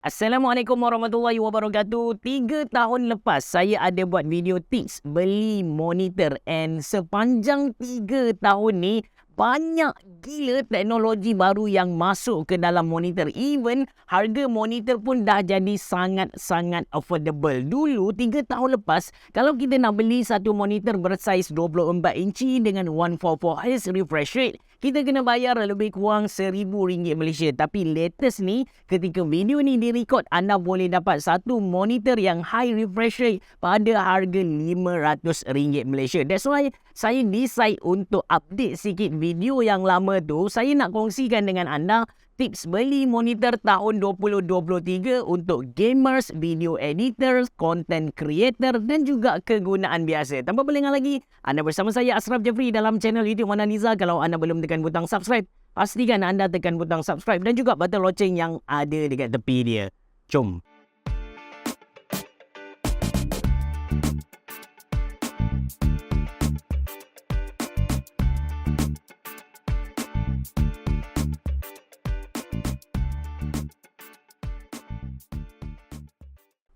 Assalamualaikum warahmatullahi wabarakatuh. 3 tahun lepas saya ada buat video tips beli monitor, and sepanjang 3 tahun ni banyak gila teknologi baru yang masuk ke dalam monitor. Even harga monitor pun dah jadi sangat-sangat affordable. Dulu 3 tahun lepas, kalau kita nak beli satu monitor bersaiz 24 inci dengan 144Hz refresh rate, kita kena bayar lebih kurang RM1,000 Malaysia. Tapi latest ni, ketika video ni direkod, anda boleh dapat satu monitor yang high refresh rate pada harga RM500 Malaysia. That's why saya decide untuk update sikit video yang lama tu. Saya nak kongsikan dengan anda tips beli monitor tahun 2023 untuk gamers, video editors, content creator dan juga kegunaan biasa. Tanpa berlengah lagi, anda bersama saya Ashraf Jeffrey dalam channel YouTube Manaliza. Kalau anda belum tekan butang subscribe, pastikan anda tekan butang subscribe dan juga butang loceng yang ada dekat tepi dia. Jom.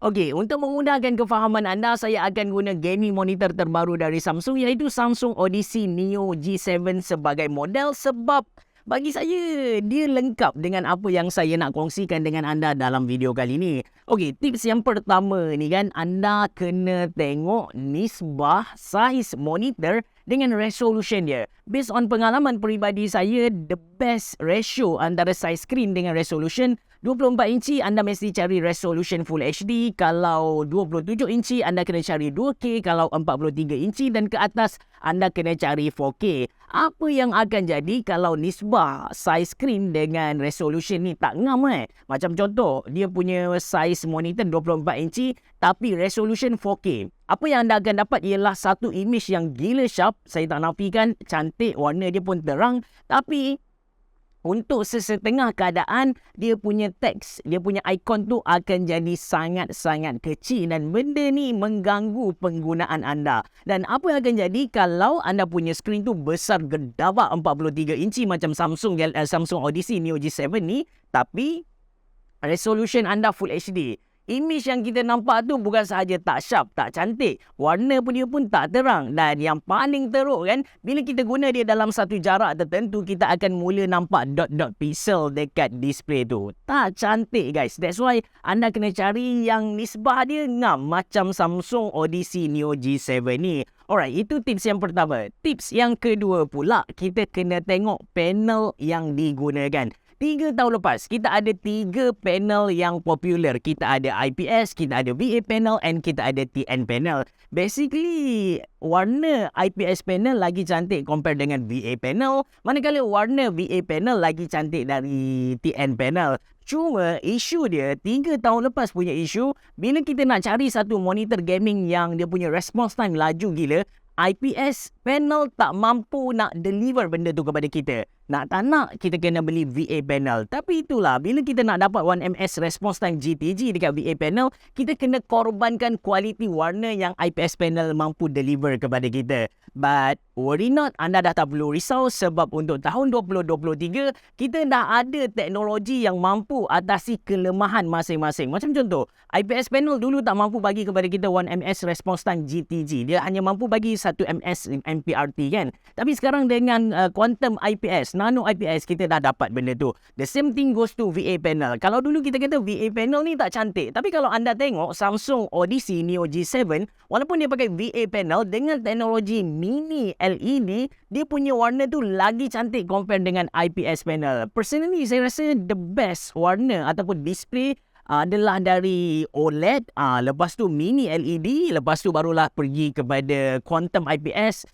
Okey, untuk memudahkan kefahaman anda, saya akan guna gaming monitor terbaru dari Samsung, iaitu Samsung Odyssey Neo G7 sebagai model, sebab bagi saya dia lengkap dengan apa yang saya nak kongsikan dengan anda dalam video kali ini. Okey, tips yang pertama ni kan, anda kena tengok nisbah saiz monitor dengan resolution dia. Based on pengalaman peribadi saya, the best ratio antara saiz screen dengan resolution 24 inci anda mesti cari resolution Full HD. Kalau 27 inci anda kena cari 2K. Kalau 43 inci dan ke atas anda kena cari 4K. Apa yang akan jadi kalau nisbah saiz screen dengan resolution ni tak ngam Macam contoh, dia punya saiz monitor 24 inci tapi resolution 4K. Apa yang anda akan dapat ialah satu image yang gila sharp. Saya tak nafikan, cantik, warna dia pun terang. Tapi untuk sesetengah keadaan, dia punya teks, dia punya ikon tu akan jadi sangat-sangat kecil dan benda ni mengganggu penggunaan anda. Dan apa yang akan jadi kalau anda punya skrin tu besar gedabak 43 inci macam Samsung Odyssey Neo G7 ni, tapi resolution anda Full HD. Image yang kita nampak tu bukan sahaja tak sharp, tak cantik, warna pun dia pun tak terang. Dan yang paling teruk kan, bila kita guna dia dalam satu jarak tertentu, kita akan mula nampak dot-dot pixel dekat display tu. Tak cantik guys. That's why anda kena cari yang nisbah dia ngam macam Samsung Odyssey Neo G7 ni. Alright, itu tips yang pertama. Tips yang kedua pula, kita kena tengok panel yang digunakan. 3 tahun lepas, kita ada 3 panel yang popular. Kita ada IPS, kita ada VA panel and kita ada TN panel. Basically, warna IPS panel lagi cantik compare dengan VA panel, manakala warna VA panel lagi cantik dari TN panel. Cuma isu dia, 3 tahun lepas punya isu, bila kita nak cari satu monitor gaming yang dia punya response time laju gila, IPS panel tak mampu nak deliver benda tu kepada kita. Nak tak nak, kita kena beli VA panel. Tapi itulah, bila kita nak dapat 1ms response time GTG dekat VA panel, kita kena korbankan kualiti warna yang IPS panel mampu deliver kepada kita. But worry not, anda dah tak perlu risau sebab untuk tahun 2023, kita dah ada teknologi yang mampu atasi kelemahan masing-masing. Macam contoh, IPS panel dulu tak mampu bagi kepada kita 1ms response time GTG. Dia hanya mampu bagi 1ms MPRT kan. Tapi sekarang dengan quantum IPS, nano IPS, kita dah dapat benda tu. The same thing goes to VA panel. Kalau dulu kita kata VA panel ni tak cantik, tapi kalau anda tengok Samsung Odyssey Neo G7, walaupun dia pakai VA panel dengan teknologi mini LED, dia punya warna tu lagi cantik compare dengan IPS panel. Personally, saya rasa the best warna ataupun display adalah dari OLED, lepas tu mini LED, lepas tu barulah pergi kepada quantum IPS,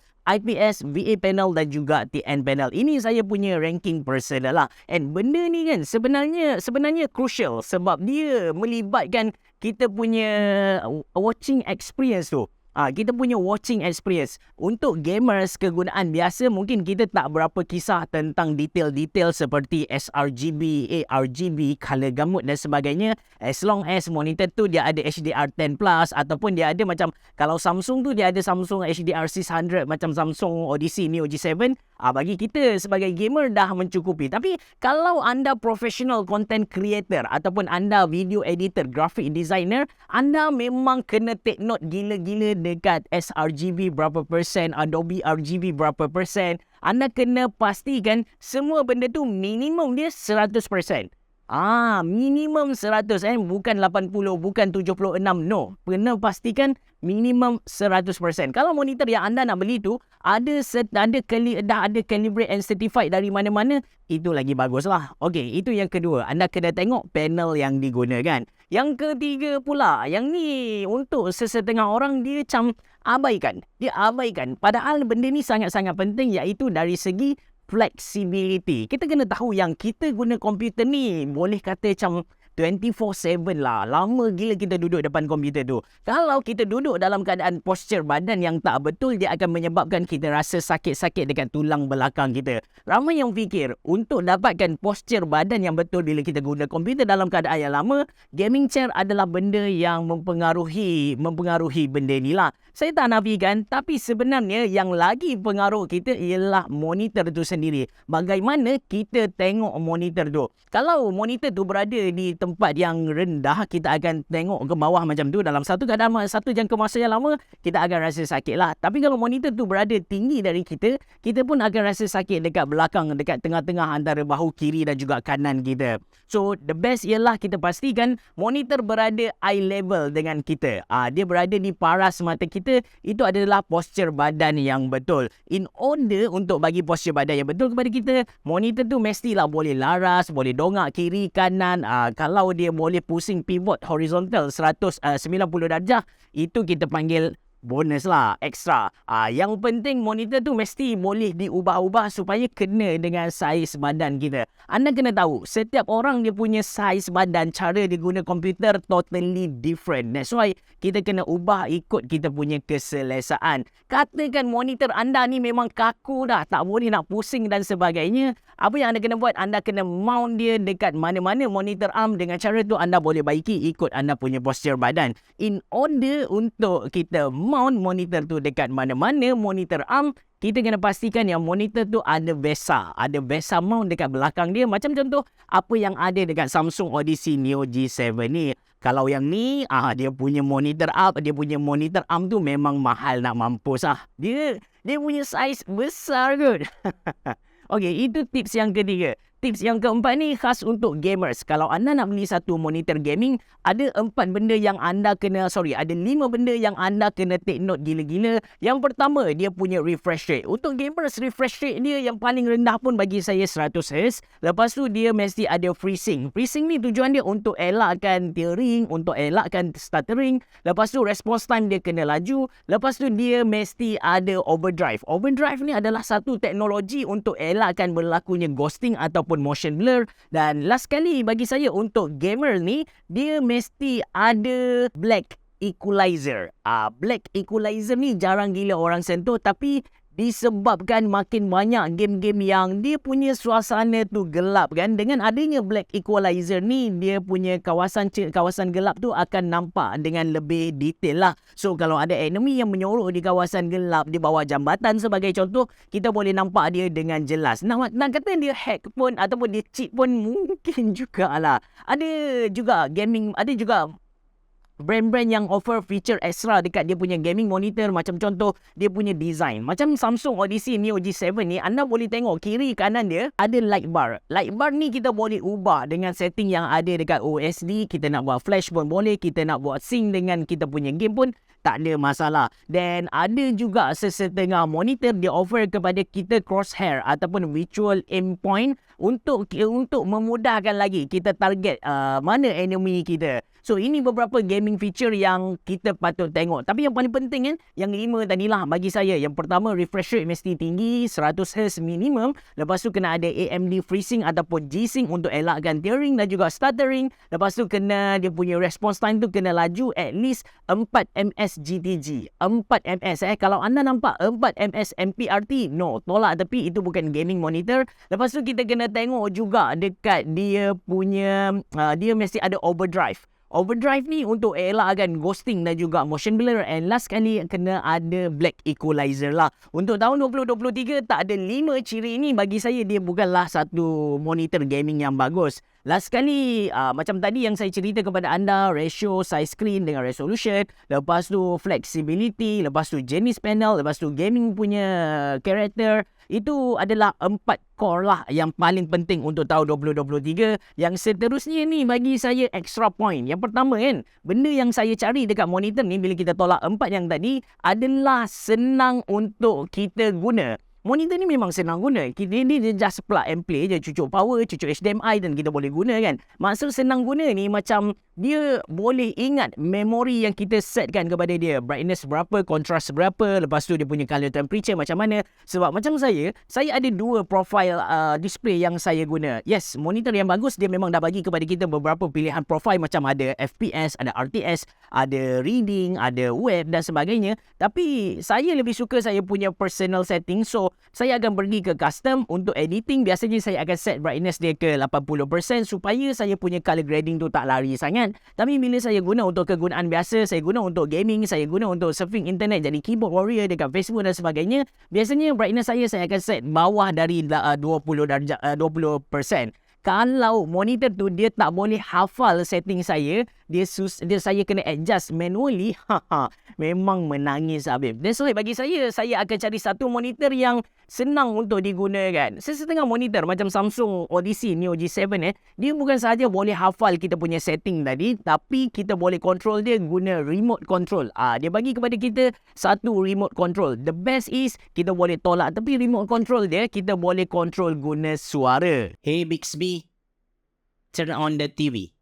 VA panel dan juga TN panel. Ini saya punya ranking personal lah. And benda ni kan sebenarnya crucial sebab dia melibatkan kita punya watching experience tu. Kita punya watching experience. Untuk gamers kegunaan biasa, mungkin kita tak berapa kisah tentang detail-detail seperti sRGB, ARGB, color gamut dan sebagainya. As long as monitor tu dia ada HDR10 Plus ataupun dia ada macam, kalau Samsung tu dia ada Samsung HDR600 macam Samsung Odyssey Neo G7, Bagi kita sebagai gamer dah mencukupi. Tapi kalau anda professional content creator ataupun anda video editor, graphic designer, anda memang kena take note gila-gila dekat sRGB berapa persen, Adobe RGB berapa persen. Anda kena pastikan semua benda tu minimum dia 100%. Minimum 100 bukan 80, bukan 76. No, kena pastikan minimum 100%. Kalau monitor yang anda nak beli tu ada calibrate and certified dari mana-mana, itu lagi baguslah. Okey, itu yang kedua. Anda kena tengok panel yang digunakan. Yang ketiga pula, yang ni untuk sesetengah orang dia macam abaikan. Dia abaikan. Padahal benda ni sangat-sangat penting, iaitu dari segi flexibility. Kita kena tahu yang kita guna komputer ni boleh kata macam 24/7 lah. Lama gila kita duduk depan komputer tu. Kalau kita duduk dalam keadaan posture badan yang tak betul, dia akan menyebabkan kita rasa sakit-sakit dekat tulang belakang kita. Ramai yang fikir untuk dapatkan posture badan yang betul bila kita guna komputer dalam keadaan yang lama, gaming chair adalah benda yang mempengaruhi benda ni lah. Saya tak nafikan, tapi sebenarnya yang lagi pengaruh kita ialah monitor tu sendiri. Bagaimana kita tengok monitor tu. Kalau monitor tu berada di tempat yang rendah, kita akan tengok ke bawah macam tu. Dalam satu keadaan, satu jangka masa yang lama, kita akan rasa sakit lah. Tapi kalau monitor tu berada tinggi dari kita, kita pun akan rasa sakit dekat belakang, dekat tengah-tengah antara bahu kiri dan juga kanan kita. So, the best ialah kita pastikan monitor berada eye level dengan kita. Dia berada di paras mata kita. Itu adalah posture badan yang betul. In order untuk bagi posture badan yang betul kepada kita, monitor tu mestilah boleh laras, boleh dongak kiri, kanan. Kalau dia boleh pusing pivot horizontal 90 darjah, itu kita panggil bonus lah, extra. Yang penting monitor tu mesti boleh diubah-ubah supaya kena dengan saiz badan kita. Anda kena tahu, setiap orang dia punya saiz badan, cara dia guna komputer totally different. That's why kita kena ubah ikut kita punya keselesaan. Katakan monitor anda ni memang kaku dah, tak boleh nak pusing dan sebagainya. Apa yang anda kena buat? Anda kena mount dia dekat mana-mana monitor arm. Dengan cara tu anda boleh baiki ikut anda punya posture badan. In order untuk kita mount monitor tu dekat mana-mana monitor arm, kita kena pastikan yang monitor tu ada VESA. Ada VESA mount dekat belakang dia. Macam contoh apa yang ada dekat Samsung Odyssey Neo G7 ni. Kalau yang ni, dia punya monitor arm tu memang mahal nak mampus lah. Dia punya saiz besar kot. Okey, itu tips yang ketiga. Tips yang keempat ni khas untuk gamers. Kalau anda nak beli satu monitor gaming, ada 5 benda yang anda kena take note gila-gila. Yang pertama, dia punya refresh rate. Untuk gamers, refresh rate dia yang paling rendah pun bagi saya 100Hz. Lepas tu dia mesti ada FreeSync. FreeSync ni tujuan dia untuk elakkan tearing, untuk elakkan stuttering. Lepas tu response time dia kena laju. Lepas tu dia mesti ada overdrive. Overdrive ni adalah satu teknologi untuk elakkan berlakunya ghosting ataupun motion blur. Dan last sekali bagi saya untuk gamer ni, dia mesti ada black equalizer. Black equalizer ni jarang gila orang sentuh, tapi disebabkan makin banyak game-game yang dia punya suasana tu gelap kan, dengan adanya black equalizer ni, dia punya kawasan gelap tu akan nampak dengan lebih detail lah. So kalau ada enemy yang menyorok di kawasan gelap di bawah jambatan sebagai contoh, kita boleh nampak dia dengan jelas. Nak kata dia hack pun ataupun dia cheat pun mungkin jugalah. Ada juga brand-brand yang offer feature extra dekat dia punya gaming monitor. Macam contoh, dia punya design. Macam Samsung Odyssey Neo G7 ni, anda boleh tengok kiri kanan dia ada light bar. Light bar ni kita boleh ubah dengan setting yang ada dekat OSD. Kita nak buat flash pun boleh. Kita nak buat sync dengan kita punya game pun tak ada masalah. Dan ada juga sesetengah monitor dia offer kepada kita crosshair ataupun virtual aim point untuk memudahkan lagi kita target mana enemy kita. So ini beberapa gaming feature yang kita patut tengok. Tapi yang paling penting kan, yang 5 tadilah bagi saya. Yang pertama, refresh rate mesti tinggi, 100Hz minimum. Lepas tu kena ada AMD FreeSync ataupun G-Sync untuk elakkan tearing dan juga stuttering. Lepas tu kena dia punya response time tu kena laju at least 4ms GTG. 4ms Kalau anda nampak 4ms MPRT, no, tolak tepi, itu bukan gaming monitor. Lepas tu kita kena tengok juga dekat dia punya dia mesti ada overdrive. Overdrive ni untuk elakkan ghosting dan juga motion blur, and last sekali kena ada black equalizer lah. Untuk tahun 2023 tak ada 5 ciri ni, bagi saya dia bukanlah satu monitor gaming yang bagus. Last sekali macam tadi yang saya cerita kepada anda, ratio size screen dengan resolution, lepas tu flexibility, lepas tu jenis panel, lepas tu gaming punya character, itu adalah 4 core lah yang paling penting untuk tahun 2023. Yang seterusnya ni bagi saya extra point. Yang pertama kan, benda yang saya cari dekat monitor ni bila kita tolak 4 yang tadi adalah senang untuk kita guna. Monitor ni memang senang guna. Kita ni just plug and play je, cucuk power, cucuk HDMI dan kita boleh guna kan. Maksud senang guna ni macam dia boleh ingat memori yang kita setkan kepada dia. Brightness berapa, contrast berapa, lepas tu dia punya color temperature macam mana. Sebab macam saya ada 2 profile display yang saya guna. Yes, monitor yang bagus dia memang dah bagi kepada kita beberapa pilihan profile, macam ada FPS, ada RTS, ada reading, ada web dan sebagainya. Tapi saya lebih suka saya punya personal setting. So saya akan pergi ke custom. Untuk editing biasanya saya akan set brightness dia ke 80% supaya saya punya color grading tu tak lari sangat. Tapi bila saya guna untuk kegunaan biasa, saya guna untuk gaming, saya guna untuk surfing internet, jadi keyboard warrior dekat Facebook dan sebagainya, biasanya brightness saya akan set bawah dari 20%. Kalau monitor tu dia tak boleh hafal setting saya, saya kena adjust manually, memang menangis habis. That's why bagi saya akan cari satu monitor yang senang untuk digunakan. Setengah monitor macam Samsung Odyssey Neo G7 dia bukan sahaja boleh hafal kita punya setting tadi, tapi kita boleh control dia guna remote control. Dia bagi kepada kita satu remote control. The best is kita boleh tolak tepi remote control dia, kita boleh control guna suara. Hey Bixby, turn on the TV.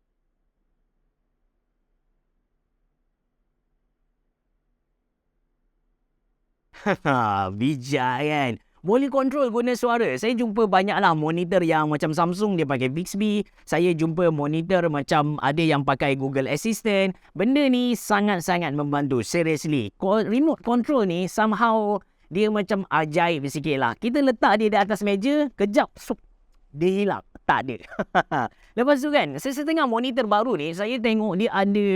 Bijak kan? Boleh kontrol guna suara. Saya jumpa banyaklah monitor yang macam Samsung dia pakai Bixby. Saya jumpa monitor macam ada yang pakai Google Assistant. Benda ni sangat-sangat membantu. Seriously. Remote control ni somehow dia macam ajaib sikit lah. Kita letak dia di atas meja, kejap, dia hilang. Tak ada. Lepas tu kan, setengah monitor baru ni, saya tengok dia ada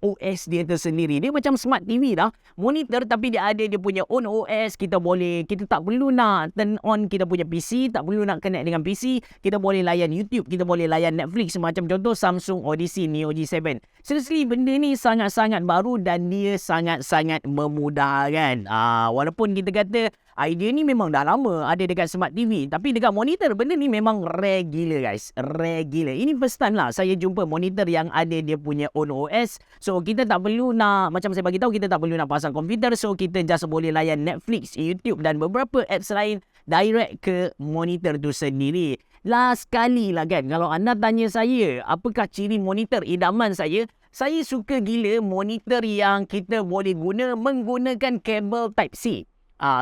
OS dia tersendiri. Dia macam smart TV lah. Monitor tapi dia ada dia punya own OS. Kita tak perlu nak turn on kita punya PC. Tak perlu nak connect dengan PC. Kita boleh layan YouTube. Kita boleh layan Netflix. Macam contoh Samsung Odyssey Neo G7. Seriously, benda ni sangat-sangat baru dan dia sangat-sangat memudahkan. Walaupun kita kata idea ni memang dah lama ada dekat smart TV, tapi dekat monitor benda ni memang rare gila guys. Rare gila. Ini first time lah saya jumpa monitor yang ada dia punya own OS. So kita tak perlu nak, macam saya bagi tahu, kita tak perlu nak pasang komputer. So kita just boleh layan Netflix, YouTube dan beberapa apps lain direct ke monitor tu sendiri. Last kali lah kan, kalau anda tanya saya apakah ciri monitor idaman saya suka gila monitor yang kita boleh guna menggunakan kabel Type-C.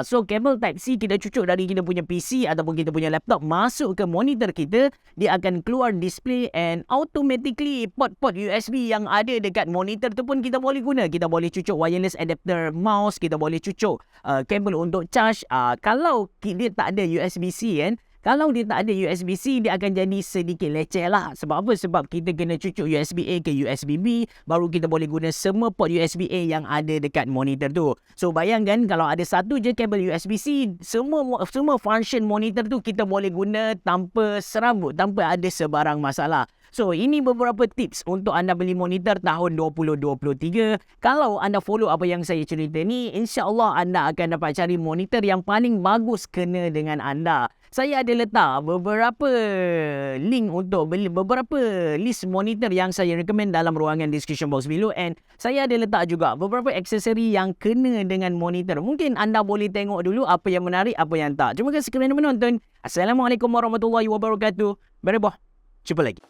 So kabel Type-C kita cucuk dari kita punya PC ataupun kita punya laptop masuk ke monitor kita, dia akan keluar display and automatically port-port USB yang ada dekat monitor tu pun kita boleh guna. Kita boleh cucuk wireless adapter mouse, kita boleh cucuk kabel untuk charge. Kalau dia tak ada USB-C kan, kalau dia tak ada USB-C, dia akan jadi sedikit leceh lah. Sebab apa? Sebab kita kena cucuk USB-A ke USB-B, baru kita boleh guna semua port USB-A yang ada dekat monitor tu. So, bayangkan kalau ada satu je kabel USB-C, semua function monitor tu kita boleh guna tanpa serabut, tanpa ada sebarang masalah. So, ini beberapa tips untuk anda beli monitor tahun 2023. Kalau anda follow apa yang saya cerita ni, insya-Allah anda akan dapat cari monitor yang paling bagus kena dengan anda. Saya ada letak beberapa link untuk beli beberapa list monitor yang saya recommend dalam ruangan description box below, and saya ada letak juga beberapa aksesori yang kena dengan monitor. Mungkin anda boleh tengok dulu apa yang menarik, apa yang tak. Terima kasih kerana menonton. Assalamualaikum warahmatullahi wabarakatuh. Berubah. Jumpa lagi.